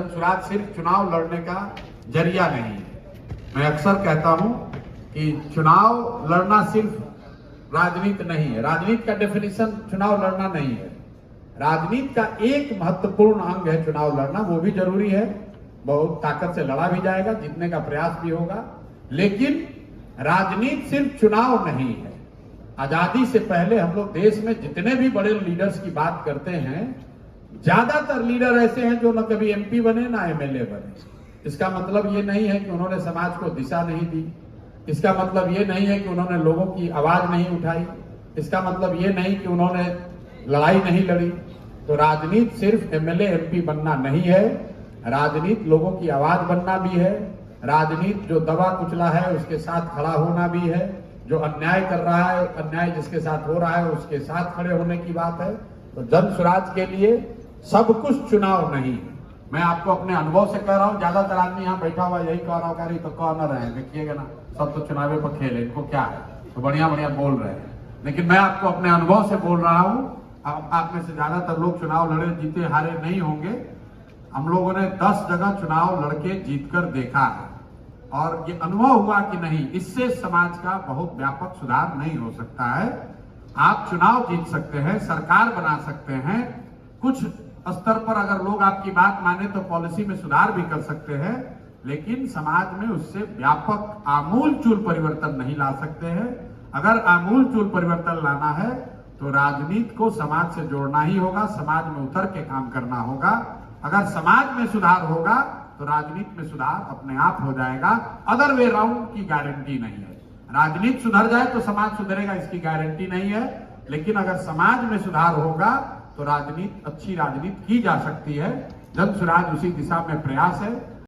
स्वराज सिर्फ चुनाव लड़ने का जरिया नहीं है। मैं अक्सर कहता हूं कि चुनाव लड़ना सिर्फ राजनीति नहीं है। राजनीति का डेफिनेशन चुनाव लड़ना नहीं है। राजनीति का एक महत्वपूर्ण अंग है चुनाव लड़ना, वो भी जरूरी है। बहुत ताकत से लड़ा भी जाएगा, जीतने का प्रयास भी होगा, लेकिन राजनीति सिर्फ चुनाव नहीं है। आजादी से पहले हम लोग देश में जितने भी बड़े लीडर्स की बात करते हैं, ज्यादातर लीडर ऐसे हैं जो न कभी एमपी बने ना एमएलए बने। इसका मतलब ये नहीं है कि उन्होंने समाज को दिशा नहीं दी। इसका मतलब ये नहीं है कि उन्होंने लोगों की आवाज नहीं उठाई। इसका मतलब ये नहीं कि उन्होंने लड़ाई नहीं लड़ी। तो राजनीति सिर्फ एमएलए एमपी बनना नहीं है, राजनीति लोगों की आवाज बनना भी है। राजनीति जो दबा कुचला है उसके साथ खड़ा होना भी है। जो अन्याय कर रहा है, अन्याय जिसके साथ हो रहा है उसके साथ खड़े होने की बात है। तो जन स्वराज के लिए सब कुछ चुनाव नहीं है। मैं आपको अपने अनुभव से कह रहा हूं। ज्यादातर आदमी यहाँ बैठा हुआ यही कह रहा होगा, तो कह न रहे, देखिएगा ना, सब तो चुनावे पर खेल है, इनको क्या है, तो बढ़िया बढ़िया बोल रहे हैं। लेकिन मैं आपको अपने अनुभव से बोल रहा हूं। आप में से ज्यादातर लोग चुनाव लड़े जीते हारे नहीं होंगे। हम लोगों ने 10 जगह चुनाव लड़के जीतकर देखा है और ये अनुभव हुआ कि नहीं, इससे समाज का बहुत व्यापक सुधार नहीं हो सकता है। आप चुनाव जीत सकते हैं, सरकार बना सकते हैं, कुछ स्तर पर अगर लोग आपकी बात माने तो पॉलिसी में सुधार भी कर सकते हैं, लेकिन समाज में उससे व्यापक आमूलचूल परिवर्तन नहीं ला सकते हैं। अगर आमूलचूल परिवर्तन लाना है तो राजनीति को समाज से जोड़ना ही होगा, समाज में उतर के काम करना होगा। अगर समाज में सुधार होगा तो राजनीति में सुधार अपने आप हो जाएगा। अदर वे राउंड की गारंटी नहीं है। राजनीति सुधर जाए तो समाज सुधरेगा, इसकी गारंटी नहीं है। लेकिन अगर समाज में सुधार होगा तो राजनीति, अच्छी राजनीति की जा सकती है। जन स्वराज उसी दिशा में प्रयास है।